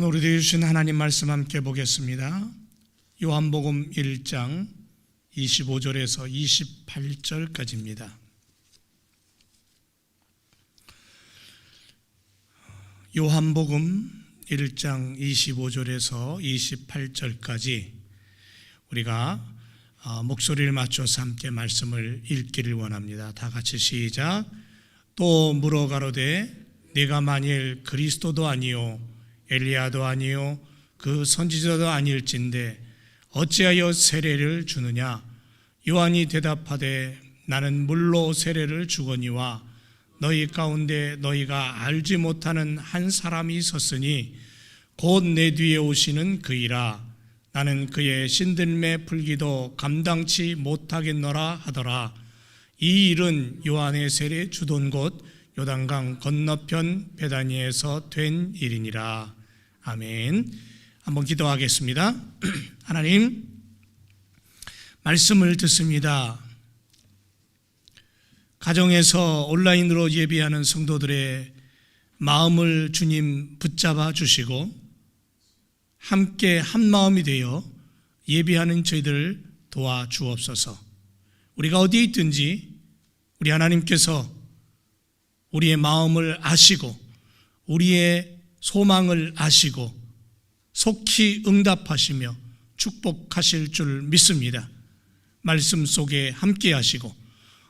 오늘 우리에게 주신 하나님 말씀 함께 보겠습니다. 요한복음 1장 25절에서 28절까지입니다. 요한복음 1장 25절에서 28절까지 우리가 목소리를 맞춰서 함께 말씀을 읽기를 원합니다. 다 같이 시작. 또 물어 가로되 네가 만일 그리스도도 아니요 엘리야도 아니요 그 선지자도 아닐진데 어찌하여 세례를 주느냐? 요한이 대답하되 나는 물로 세례를 주거니와 너희 가운데 너희가 알지 못하는 한 사람이 있었으니 곧 내 뒤에 오시는 그이라. 나는 그의 신들매 풀기도 감당치 못하겠노라 하더라. 이 일은 요한의 세례 주던 곳 요단강 건너편 베다니에서 된 일이니라. 아멘. 한번 기도하겠습니다. 하나님, 말씀을 듣습니다. 가정에서 온라인으로 예배하는 성도들의 마음을 주님 붙잡아 주시고 함께 한 마음이 되어 예배하는 저희들 도와주옵소서. 우리가 어디에 있든지 우리 하나님께서 우리의 마음을 아시고 우리의 소망을 아시고 속히 응답하시며 축복하실 줄 믿습니다. 말씀 속에 함께 하시고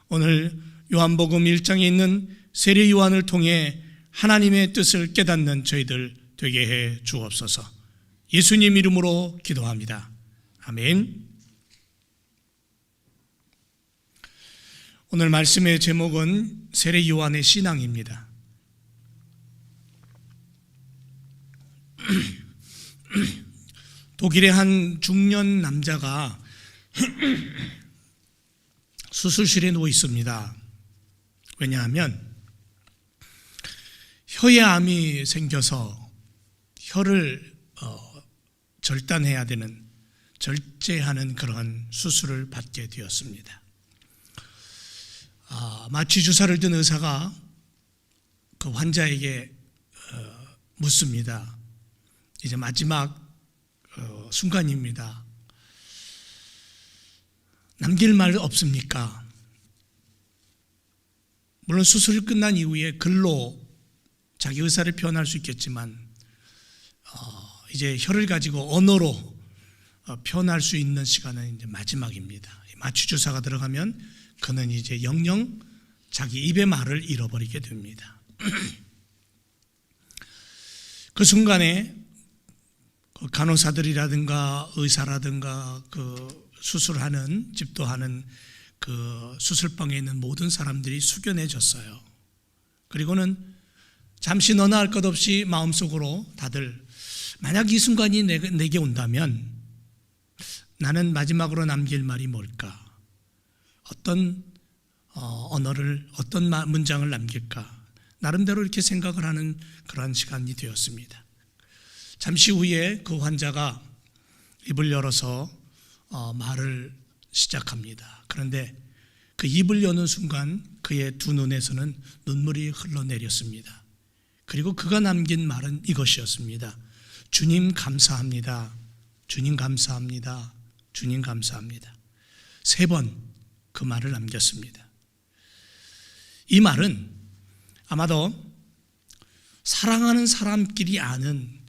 오늘 요한복음 1장에 있는 세례 요한을 통해 하나님의 뜻을 깨닫는 저희들 되게 해 주옵소서. 예수님 이름으로 기도합니다. 아멘. 오늘 말씀의 제목은 세례 요한의 신앙입니다. 독일의 한 중년 남자가 수술실에 누워 있습니다. 왜냐하면 혀에 암이 생겨서 혀를 절단해야 되는, 절제하는 그러한 수술을 받게 되었습니다. 마취 주사를 든 의사가 그 환자에게 묻습니다. 이제 마지막 순간입니다. 남길 말 없습니까? 물론 수술이 끝난 이후에 글로 자기 의사를 표현할 수 있겠지만 이제 혀를 가지고 언어로 표현할 수 있는 시간은 이제 마지막입니다. 마취 주사가 들어가면 그는 이제 영영 자기 입의 말을 잃어버리게 됩니다. 그 순간에 간호사들이라든가 의사라든가 그 수술하는, 집도하는 그 수술방에 있는 모든 사람들이 숙연해졌어요. 그리고는 잠시 너나 할 것 없이 마음속으로 다들 만약 이 순간이 내게 온다면 나는 마지막으로 남길 말이 뭘까? 어떤 언어를, 어떤 문장을 남길까? 나름대로 이렇게 생각을 하는 그러한 시간이 되었습니다. 잠시 후에 그 환자가 입을 열어서 말을 시작합니다. 그런데 그 입을 여는 순간 그의 두 눈에서는 눈물이 흘러내렸습니다. 그리고 그가 남긴 말은 이것이었습니다. 주님 감사합니다. 주님 감사합니다. 주님 감사합니다. 3번 그 말을 남겼습니다. 이 말은 아마도 사랑하는 사람끼리 아는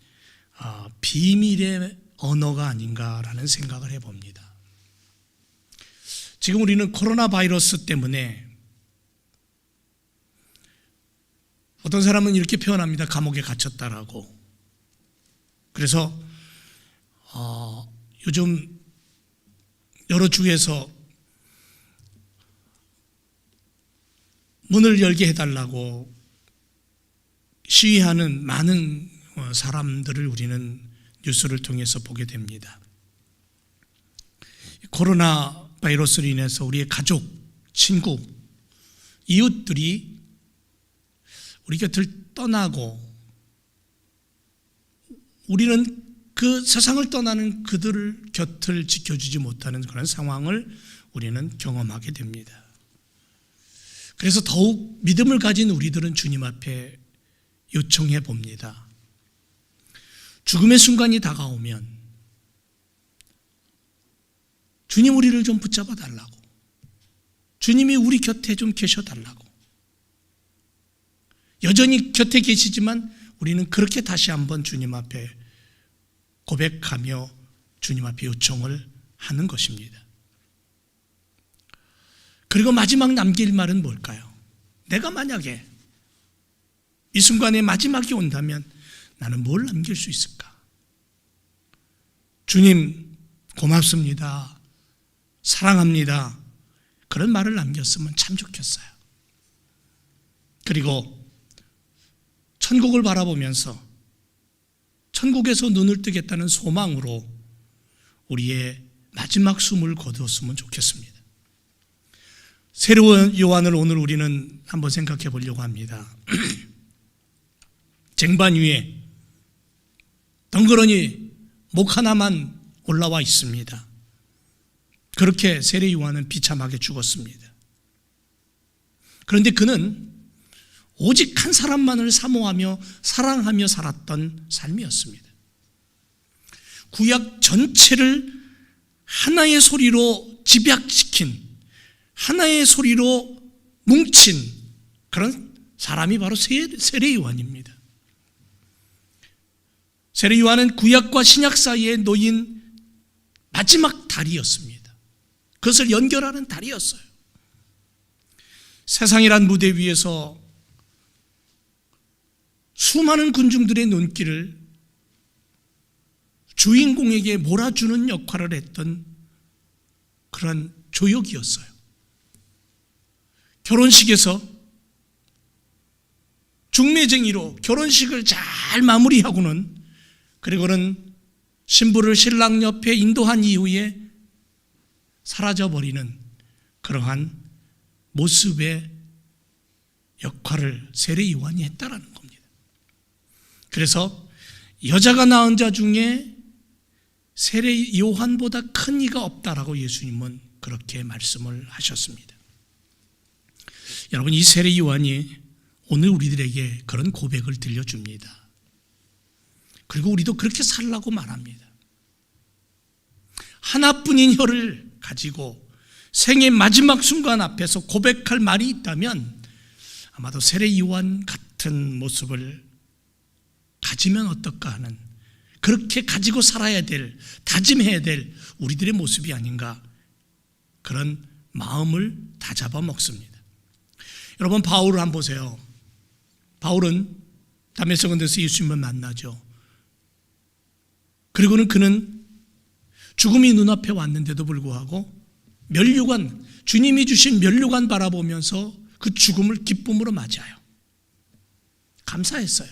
비밀의 언어가 아닌가라는 생각을 해봅니다. 지금 우리는 코로나 바이러스 때문에 어떤 사람은 이렇게 표현합니다. 감옥에 갇혔다라고. 그래서 요즘 여러 주에서 문을 열게 해달라고 시위하는 많은 사람들을 우리는 뉴스를 통해서 보게 됩니다. 코로나 바이러스로 인해서 우리의 가족, 친구, 이웃들이 우리 곁을 떠나고 우리는 그 세상을 떠나는 그들을 곁을 지켜주지 못하는 그런 상황을 우리는 경험하게 됩니다. 그래서 더욱 믿음을 가진 우리들은 주님 앞에 요청해 봅니다. 죽음의 순간이 다가오면 주님 우리를 좀 붙잡아 달라고, 주님이 우리 곁에 좀 계셔 달라고, 여전히 곁에 계시지만 우리는 그렇게 다시 한번 주님 앞에 고백하며 주님 앞에 요청을 하는 것입니다. 그리고 마지막 남길 말은 뭘까요? 내가 만약에 이 순간에 마지막이 온다면 나는 뭘 남길 수 있을까? 주님 고맙습니다, 사랑합니다, 그런 말을 남겼으면 참 좋겠어요. 그리고 천국을 바라보면서 천국에서 눈을 뜨겠다는 소망으로 우리의 마지막 숨을 거두었으면 좋겠습니다. 새로운 요한을 오늘 우리는 한번 생각해 보려고 합니다. 쟁반 위에 덩그러니 목 하나만 올라와 있습니다. 그렇게 세례 요한은 비참하게 죽었습니다. 그런데 그는 오직 한 사람만을 사모하며 사랑하며 살았던 삶이었습니다. 구약 전체를 하나의 소리로 집약시킨, 하나의 소리로 뭉친 그런 사람이 바로 세례 요한입니다. 세례 요한은 구약과 신약 사이에 놓인 마지막 다리였습니다. 그것을 연결하는 다리였어요. 세상이란 무대 위에서 수많은 군중들의 눈길을 주인공에게 몰아주는 역할을 했던 그런 조역이었어요. 결혼식에서 중매쟁이로 결혼식을 잘 마무리하고는, 그리고는 신부를 신랑 옆에 인도한 이후에 사라져버리는 그러한 모습의 역할을 세례 요한이 했다라는 겁니다. 그래서 여자가 낳은 자 중에 세례 요한보다 큰 이가 없다라고 예수님은 그렇게 말씀을 하셨습니다. 여러분, 이 세례 요한이 오늘 우리들에게 그런 고백을 들려줍니다. 그리고 우리도 그렇게 살라고 말합니다. 하나뿐인 혀를 가지고 생의 마지막 순간 앞에서 고백할 말이 있다면 아마도 세례 요한 같은 모습을 가지면 어떨까 하는, 그렇게 가지고 살아야 될, 다짐해야 될 우리들의 모습이 아닌가, 그런 마음을 다잡아 먹습니다. 여러분, 바울을 한번 보세요. 바울은 다메섹 언덕에서 예수님을 만나죠. 그리고는 그는 죽음이 눈앞에 왔는데도 불구하고 면류관, 주님이 주신 면류관 바라보면서 그 죽음을 기쁨으로 맞아요. 감사했어요.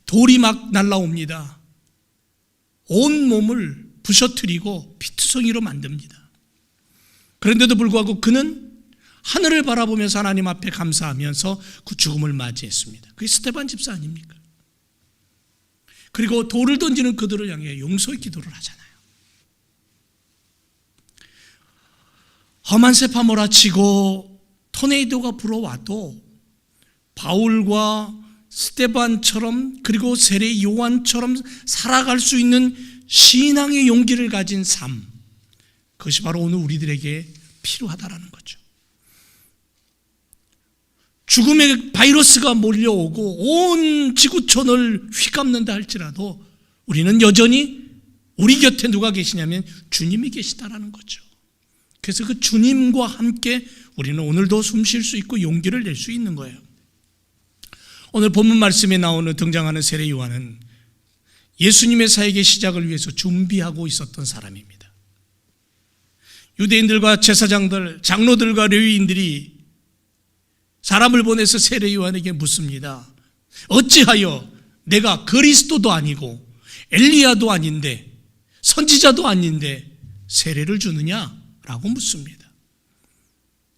돌이 막 날라옵니다. 온 몸을 부셔뜨리고 피투성이로 만듭니다. 그런데도 불구하고 그는 하늘을 바라보면서 하나님 앞에 감사하면서 그 죽음을 맞이했습니다. 그게 스데반 집사 아닙니까? 그리고 돌을 던지는 그들을 향해 용서의 기도를 하잖아요. 험한 세파 몰아치고 토네이도가 불어와도 바울과 스데반처럼, 그리고 세례 요한처럼 살아갈 수 있는 신앙의 용기를 가진 삶, 그것이 바로 오늘 우리들에게 필요하다라는 거죠. 죽음의 바이러스가 몰려오고 온 지구촌을 휘감는다 할지라도 우리는 여전히 우리 곁에 누가 계시냐면 주님이 계시다라는 거죠. 그래서 그 주님과 함께 우리는 오늘도 숨 쉴 수 있고 용기를 낼 수 있는 거예요. 오늘 본문 말씀에 나오는 등장하는 세례 요한은 예수님의 사역의 시작을 위해서 준비하고 있었던 사람입니다. 유대인들과 제사장들, 장로들과 레위인들이 사람을 보내서 세례 요한에게 묻습니다. 어찌하여 내가 그리스도도 아니고 엘리야도 아닌데 선지자도 아닌데 세례를 주느냐라고 묻습니다.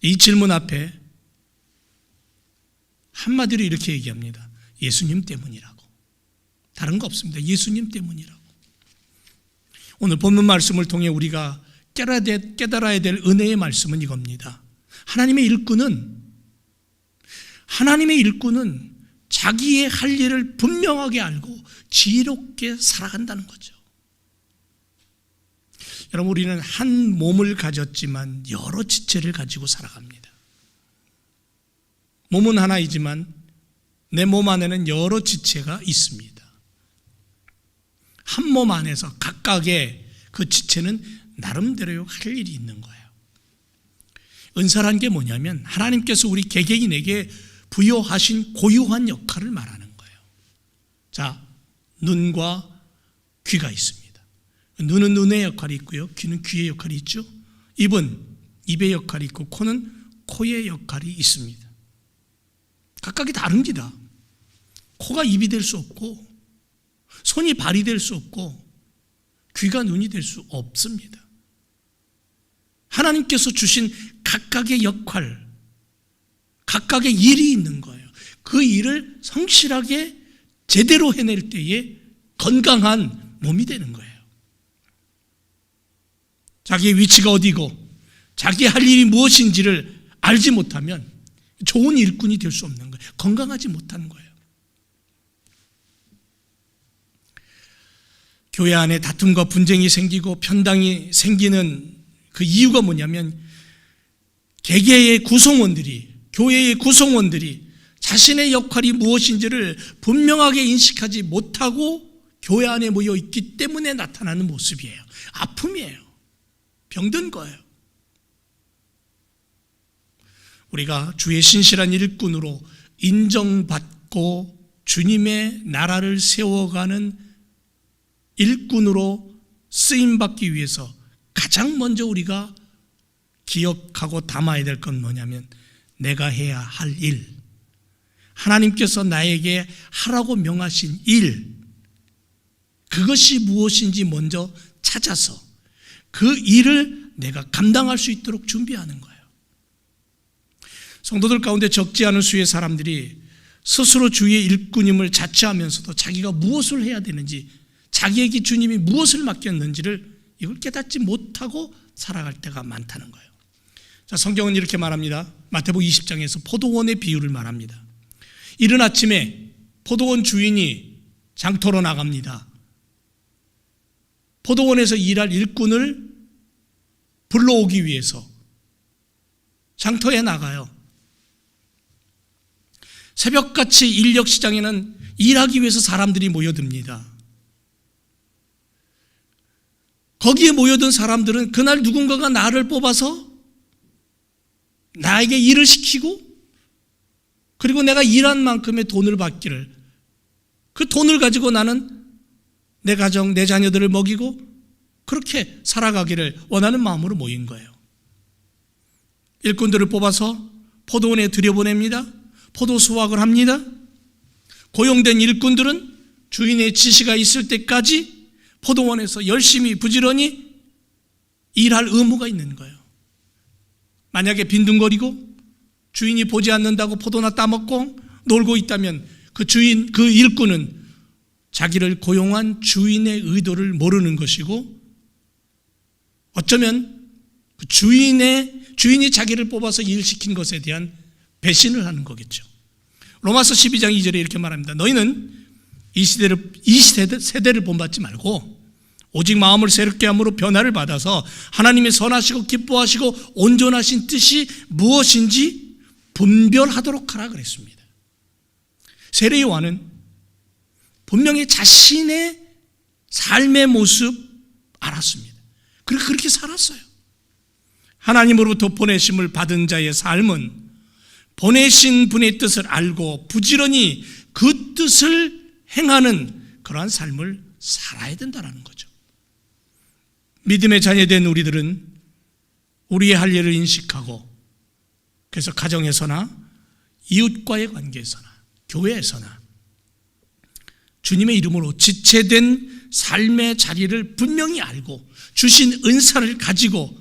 이 질문 앞에 한마디로 이렇게 얘기합니다. 예수님 때문이라고. 다른 거 없습니다. 예수님 때문이라고. 오늘 본문 말씀을 통해 우리가 깨달아야 될 은혜의 말씀은 이겁니다. 하나님의 일꾼은 자기의 할 일을 분명하게 알고 지혜롭게 살아간다는 거죠. 여러분, 우리는 한 몸을 가졌지만 여러 지체를 가지고 살아갑니다. 몸은 하나이지만 내 몸 안에는 여러 지체가 있습니다. 한 몸 안에서 각각의 그 지체는 나름대로 할 일이 있는 거예요. 은사란 게 뭐냐면 하나님께서 우리 개개인에게 부여하신 고유한 역할을 말하는 거예요. 자, 눈과 귀가 있습니다. 눈은 눈의 역할이 있고요, 귀는 귀의 역할이 있죠. 입은 입의 역할이 있고 코는 코의 역할이 있습니다. 각각이 다릅니다. 코가 입이 될 수 없고 손이 발이 될 수 없고 귀가 눈이 될 수 없습니다. 하나님께서 주신 각각의 역할, 각각의 일이 있는 거예요. 그 일을 성실하게 제대로 해낼 때에 건강한 몸이 되는 거예요. 자기의 위치가 어디고 자기 할 일이 무엇인지를 알지 못하면 좋은 일꾼이 될 수 없는 거예요. 건강하지 못하는 거예요. 교회 안에 다툼과 분쟁이 생기고 편당이 생기는 그 이유가 뭐냐면 개개의 구성원들이, 교회의 구성원들이 자신의 역할이 무엇인지를 분명하게 인식하지 못하고 교회 안에 모여 있기 때문에 나타나는 모습이에요. 아픔이에요. 병든 거예요. 우리가 주의 신실한 일꾼으로 인정받고 주님의 나라를 세워가는 일꾼으로 쓰임받기 위해서 가장 먼저 우리가 기억하고 담아야 될 건 뭐냐면 내가 해야 할 일, 하나님께서 나에게 하라고 명하신 일, 그것이 무엇인지 먼저 찾아서 그 일을 내가 감당할 수 있도록 준비하는 거예요. 성도들 가운데 적지 않은 수의 사람들이 스스로 주의 일꾼임을 자처하면서도 자기가 무엇을 해야 되는지, 자기에게 주님이 무엇을 맡겼는지를 이걸 깨닫지 못하고 살아갈 때가 많다는 거예요. 자, 성경은 이렇게 말합니다. 마태복음 20장에서 포도원의 비유를 말합니다. 이른 아침에 포도원 주인이 장터로 나갑니다. 포도원에서 일할 일꾼을 불러오기 위해서 장터에 나가요. 새벽같이 인력시장에는 일하기 위해서 사람들이 모여듭니다. 거기에 모여든 사람들은 그날 누군가가 나를 뽑아서 나에게 일을 시키고 그리고 내가 일한 만큼의 돈을 받기를, 그 돈을 가지고 나는 내 가정, 내 자녀들을 먹이고 그렇게 살아가기를 원하는 마음으로 모인 거예요. 일꾼들을 뽑아서 포도원에 들여보냅니다. 포도 수확을 합니다. 고용된 일꾼들은 주인의 지시가 있을 때까지 포도원에서 열심히 부지런히 일할 의무가 있는 거예요. 만약에 빈둥거리고 주인이 보지 않는다고 포도나 따먹고 놀고 있다면 그 주인, 그 일꾼은 자기를 고용한 주인의 의도를 모르는 것이고 어쩌면 그 주인이 자기를 뽑아서 일시킨 것에 대한 배신을 하는 거겠죠. 로마서 12장 2절에 이렇게 말합니다. 너희는 이 세대를 본받지 말고 오직 마음을 새롭게 함으로 변화를 받아서 하나님의 선하시고 기뻐하시고 온전하신 뜻이 무엇인지 분별하도록 하라 그랬습니다. 세례 요한은 분명히 자신의 삶의 모습 알았습니다. 그리고 그렇게 살았어요. 하나님으로부터 보내심을 받은 자의 삶은 보내신 분의 뜻을 알고 부지런히 그 뜻을 행하는 그러한 삶을 살아야 된다는 거죠. 믿음의 자녀된 우리들은 우리의 할 일을 인식하고 그래서 가정에서나 이웃과의 관계에서나 교회에서나 주님의 이름으로 지체된 삶의 자리를 분명히 알고 주신 은사를 가지고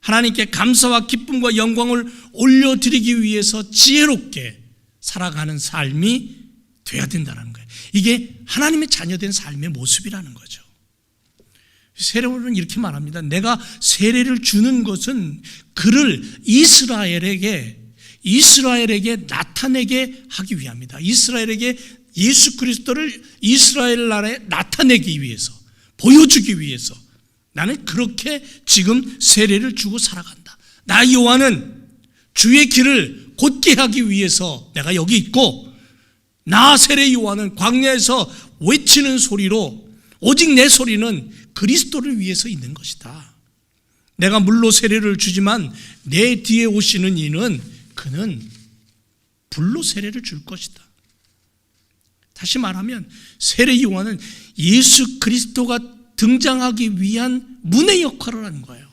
하나님께 감사와 기쁨과 영광을 올려드리기 위해서 지혜롭게 살아가는 삶이 돼야 된다는 거예요. 이게 하나님의 자녀된 삶의 모습이라는 거죠. 세례요한은 이렇게 말합니다. 내가 세례를 주는 것은 그를 이스라엘에게 이스라엘에게 나타내게 하기 위함이다. 이스라엘에게 예수 그리스도를 이스라엘 나라에 나타내기 위해서, 보여주기 위해서 나는 그렇게 지금 세례를 주고 살아간다. 나 요한은 주의 길을 곧게 하기 위해서 내가 여기 있고, 나 세례 요한은 광야에서 외치는 소리로 오직 내 소리는 그리스도를 위해서 있는 것이다. 내가 물로 세례를 주지만 내 뒤에 오시는 이는 그는 불로 세례를 줄 것이다. 다시 말하면 세례 요한은 예수 그리스도가 등장하기 위한 문의 역할을 하는 거예요.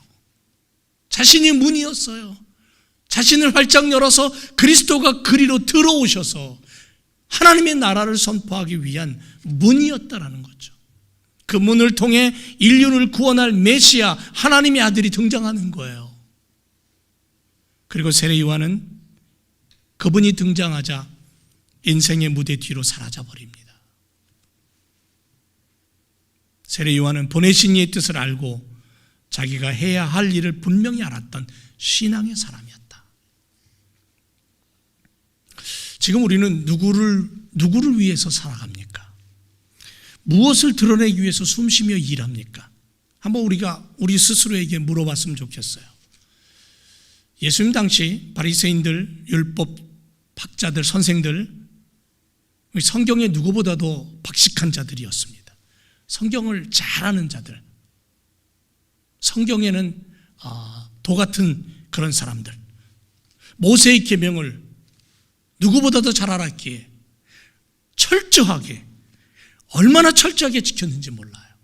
자신이 문이었어요. 자신을 활짝 열어서 그리스도가 그리로 들어오셔서 하나님의 나라를 선포하기 위한 문이었다라는 거죠. 그 문을 통해 인류를 구원할 메시아 하나님의 아들이 등장하는 거예요. 그리고 세례 요한은 그분이 등장하자 인생의 무대 뒤로 사라져 버립니다. 세례 요한은 보내신 이의 뜻을 알고 자기가 해야 할 일을 분명히 알았던 신앙의 사람이었다. 지금 우리는 누구를 위해서 살아갑니까? 무엇을 드러내기 위해서 숨쉬며 일합니까? 한번 우리 스스로에게 물어봤으면 좋겠어요. 예수님 당시 바리새인들, 율법 학자들, 선생들, 성경에 누구보다도 박식한 자들이었습니다. 성경을 잘 아는 자들, 성경에는 도 같은 그런 사람들, 모세의 계명을 누구보다도 잘 알았기에 철저하게, 얼마나 철저하게 지켰는지 몰라요.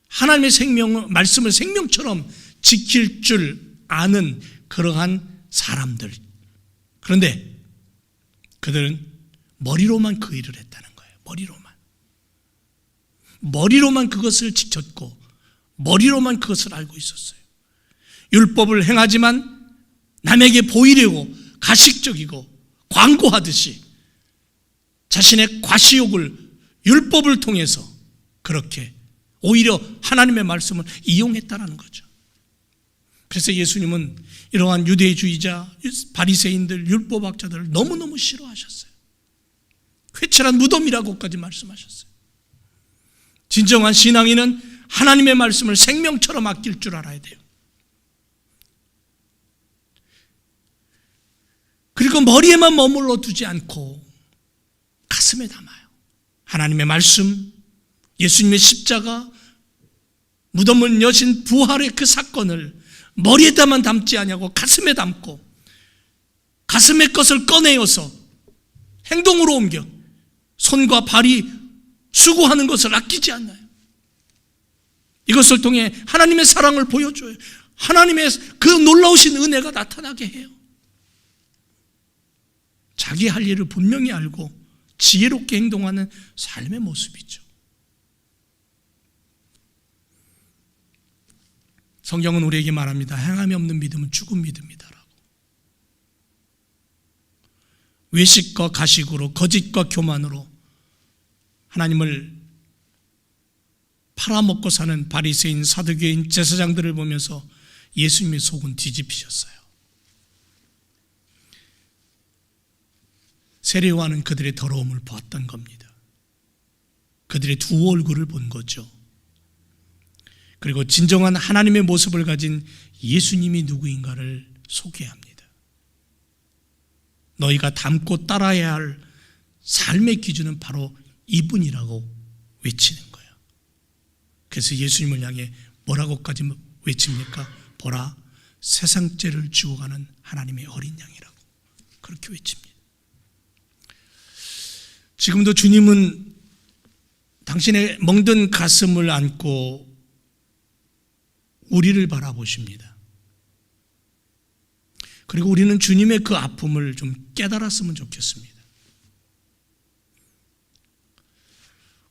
하나님의 말씀을 생명처럼 지킬 줄 아는 그러한 사람들. 그런데 그들은 머리로만 그 일을 했다는 거예요. 머리로만 그것을 지켰고 머리로만 그것을 알고 있었어요. 율법을 행하지만 남에게 보이려고 가식적이고 광고하듯이 자신의 과시욕을 율법을 통해서 그렇게 오히려 하나님의 말씀을 이용했다는 거죠. 그래서 예수님은 이러한 유대주의자, 바리새인들, 율법학자들을 너무너무 싫어하셨어요. 회칠한 무덤이라고까지 말씀하셨어요. 진정한 신앙인은 하나님의 말씀을 생명처럼 아낄 줄 알아야 돼요. 그리고 머리에만 머물러 두지 않고 가슴에 담아요. 하나님의 말씀, 예수님의 십자가, 무덤을 여신 부활의 그 사건을 머리에다만 담지 아니하고 가슴에 담고 가슴의 것을 꺼내어서 행동으로 옮겨 손과 발이 수고하는 것을 아끼지 않나요? 이것을 통해 하나님의 사랑을 보여줘요. 하나님의 그 놀라우신 은혜가 나타나게 해요. 자기 할 일을 분명히 알고 지혜롭게 행동하는 삶의 모습이죠. 성경은 우리에게 말합니다. 행함이 없는 믿음은 죽은 믿음이다라고. 외식과 가식으로, 거짓과 교만으로 하나님을 팔아먹고 사는 바리새인, 사두개인, 제사장들을 보면서 예수님의 속은 뒤집히셨어요. 세례 요한은 그들의 더러움을 보았던 겁니다. 그들의 두 얼굴을 본 거죠. 그리고 진정한 하나님의 모습을 가진 예수님이 누구인가를 소개합니다. 너희가 닮고 따라야 할 삶의 기준은 바로 이분이라고 외치는 거예요. 그래서 예수님을 향해 뭐라고까지 외칩니까? 보라, 세상 죄를 지고 가는 하나님의 어린 양이라고 그렇게 외칩니다. 지금도 주님은 당신의 멍든 가슴을 안고 우리를 바라보십니다. 그리고 우리는 주님의 그 아픔을 좀 깨달았으면 좋겠습니다.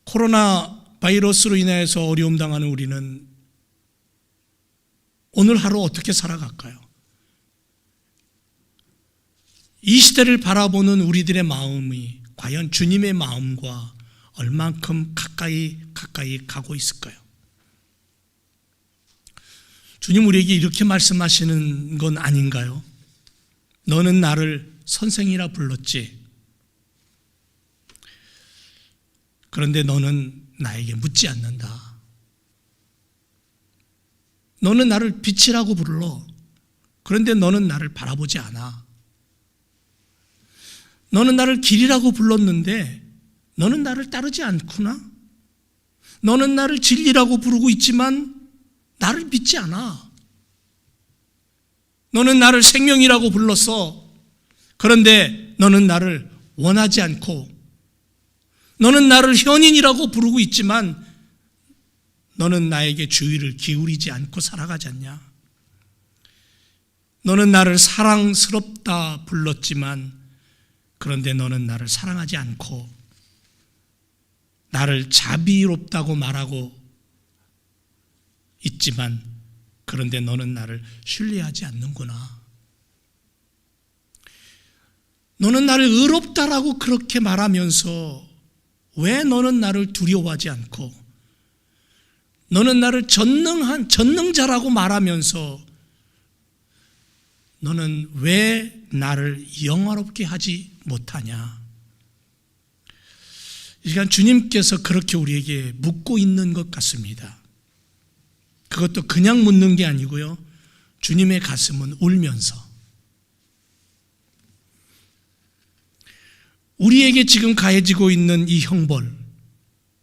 코로나 바이러스로 인해서 어려움 당하는 우리는 오늘 하루 어떻게 살아갈까요? 이 시대를 바라보는 우리들의 마음이 과연 주님의 마음과 얼만큼 가까이 가고 있을까요? 주님 우리에게 이렇게 말씀하시는 건 아닌가요? 너는 나를 선생이라 불렀지. 그런데 너는 나에게 묻지 않는다. 너는 나를 빛이라고 불러. 그런데 너는 나를 바라보지 않아. 너는 나를 길이라고 불렀는데 너는 나를 따르지 않구나. 너는 나를 진리라고 부르고 있지만 나를 믿지 않아. 너는 나를 생명이라고 불렀어. 그런데 너는 나를 원하지 않고, 너는 나를 현인이라고 부르고 있지만 너는 나에게 주의를 기울이지 않고 살아가지 않냐. 너는 나를 사랑스럽다 불렀지만 그런데 너는 나를 사랑하지 않고 나를 자비롭다고 말하고 있지만 그런데 너는 나를 신뢰하지 않는구나. 너는 나를 의롭다라고 그렇게 말하면서 왜 너는 나를 두려워하지 않고, 너는 나를 전능자라고 말하면서 너는 왜 나를 영화롭게 하지 못하냐. 이 시간 주님께서 그렇게 우리에게 묻고 있는 것 같습니다. 그것도 그냥 묻는 게 아니고요, 주님의 가슴은 울면서 우리에게 지금 가해지고 있는 이 형벌,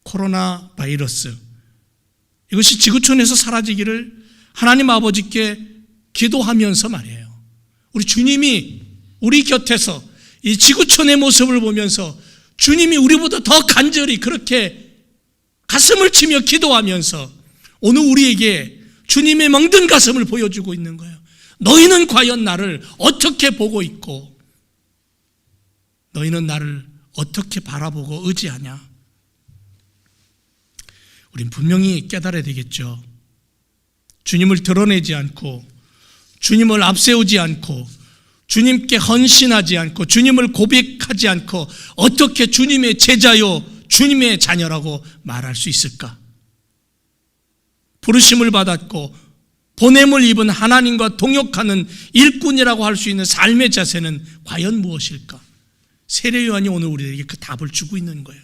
코로나 바이러스, 이것이 지구촌에서 사라지기를 하나님 아버지께 기도하면서 말이에요. 우리 주님이 우리 곁에서 이 지구촌의 모습을 보면서 주님이 우리보다 더 간절히 그렇게 가슴을 치며 기도하면서 오늘 우리에게 주님의 멍든 가슴을 보여주고 있는 거예요. 너희는 과연 나를 어떻게 보고 있고, 너희는 나를 어떻게 바라보고 의지하냐. 우린 분명히 깨달아야 되겠죠. 주님을 드러내지 않고, 주님을 앞세우지 않고, 주님께 헌신하지 않고, 주님을 고백하지 않고 어떻게 주님의 제자요 주님의 자녀라고 말할 수 있을까? 부르심을 받았고 보냄을 입은 하나님과 동역하는 일꾼이라고 할 수 있는 삶의 자세는 과연 무엇일까? 세례 요한이 오늘 우리에게 그 답을 주고 있는 거예요.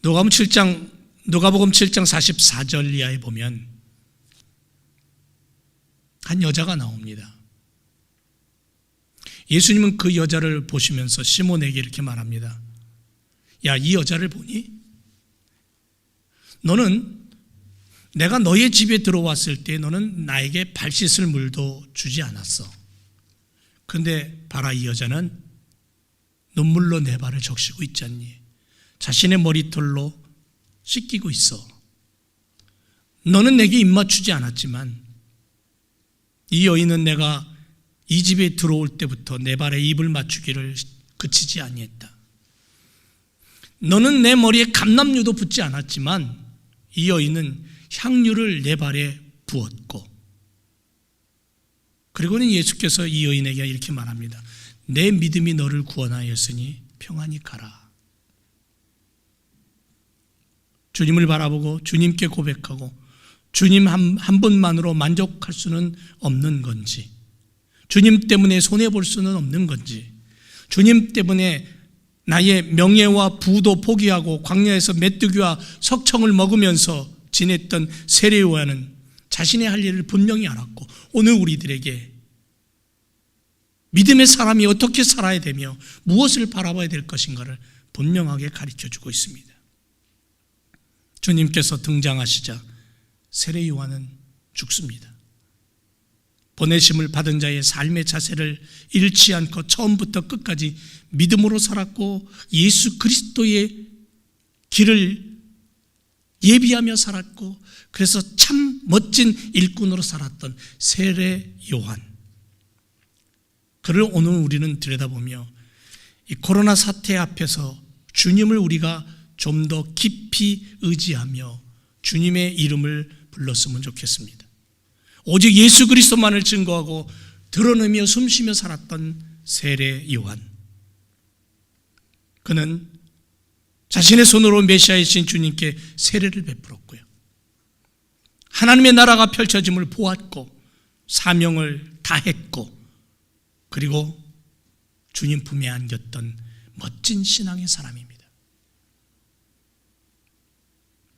누가복음 7장 44절 이하에 보면 한 여자가 나옵니다. 예수님은 그 여자를 보시면서 시몬에게 이렇게 말합니다. 야, 이 여자를 보니? 너는 내가 너의 집에 들어왔을 때 너는 나에게 발 씻을 물도 주지 않았어. 그런데 봐라, 이 여자는 눈물로 내 발을 적시고 있지 않니? 자신의 머리털로 씻기고 있어. 너는 내게 입맞추지 않았지만 이 여인은 내가 이 집에 들어올 때부터 내 발에 입을 맞추기를 그치지 아니했다. 너는 내 머리에 감람류도 붓지 않았지만 이 여인은 향유를 내 발에 부었고, 그리고는 예수께서 이 여인에게 이렇게 말합니다. 내 믿음이 너를 구원하였으니 평안히 가라. 주님을 바라보고 주님께 고백하고 주님 한 분만으로 만족할 수는 없는 건지, 주님 때문에 손해볼 수는 없는 건지, 주님 때문에 나의 명예와 부도 포기하고 광야에서 메뚜기와 석청을 먹으면서 지냈던 세례 요한은 자신의 할 일을 분명히 알았고 오늘 우리들에게 믿음의 사람이 어떻게 살아야 되며 무엇을 바라봐야 될 것인가를 분명하게 가르쳐주고 있습니다. 주님께서 등장하시자 세례 요한은 죽습니다. 보내심을 받은 자의 삶의 자세를 잃지 않고 처음부터 끝까지 믿음으로 살았고 예수 그리스도의 길을 예비하며 살았고, 그래서 참 멋진 일꾼으로 살았던 세례 요한, 그를 오늘 우리는 들여다보며 이 코로나 사태 앞에서 주님을 우리가 좀 더 깊이 의지하며 주님의 이름을 불렀으면 좋겠습니다. 오직 예수 그리스도만을 증거하고 드러내며 숨쉬며 살았던 세례 요한, 그는 자신의 손으로 메시아이신 주님께 세례를 베풀었고요, 하나님의 나라가 펼쳐짐을 보았고 사명을 다했고 그리고 주님 품에 안겼던 멋진 신앙의 사람입니다.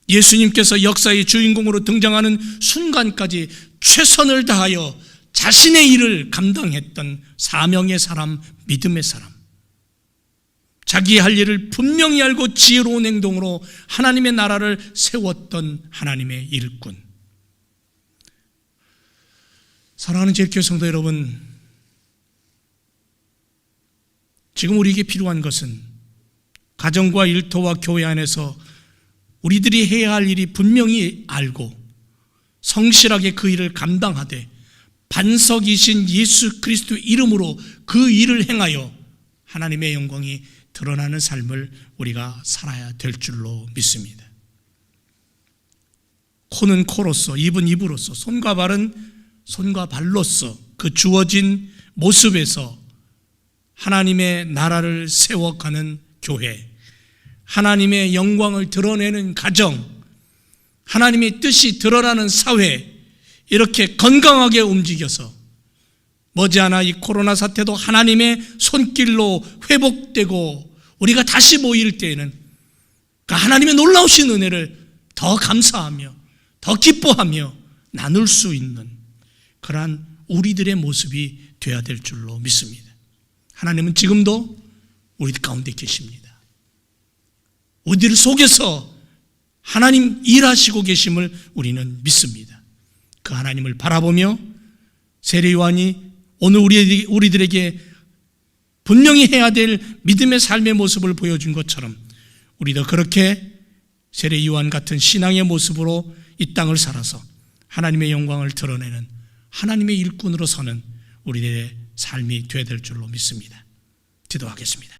예수님께서 역사의 주인공으로 등장하는 순간까지 최선을 다하여 자신의 일을 감당했던 사명의 사람, 믿음의 사람, 자기의 할 일을 분명히 알고 지혜로운 행동으로 하나님의 나라를 세웠던 하나님의 일꾼. 사랑하는 제일교회 성도 여러분, 지금 우리에게 필요한 것은 가정과 일터와 교회 안에서 우리들이 해야 할 일이 분명히 알고 성실하게 그 일을 감당하되 반석이신 예수 그리스도 이름으로 그 일을 행하여 하나님의 영광이 드러나는 삶을 우리가 살아야 될 줄로 믿습니다. 코는 코로서, 입은 입으로서, 손과 발은 손과 발로서 그 주어진 모습에서 하나님의 나라를 세워가는 교회, 하나님의 영광을 드러내는 가정, 하나님의 뜻이 드러나는 사회, 이렇게 건강하게 움직여서 머지않아 이 코로나 사태도 하나님의 손길로 회복되고 우리가 다시 모일 때에는 그 하나님의 놀라우신 은혜를 더 감사하며 더 기뻐하며 나눌 수 있는 그러한 우리들의 모습이 되어야 될 줄로 믿습니다. 하나님은 지금도 우리 가운데 계십니다. 우리들 속에서 하나님 일하시고 계심을 우리는 믿습니다. 그 하나님을 바라보며 세례 요한이 오늘 우리들에게 분명히 해야 될 믿음의 삶의 모습을 보여준 것처럼 우리도 그렇게 세례 요한 같은 신앙의 모습으로 이 땅을 살아서 하나님의 영광을 드러내는 하나님의 일꾼으로 서는 우리들의 삶이 되어야 될 줄로 믿습니다. 기도하겠습니다.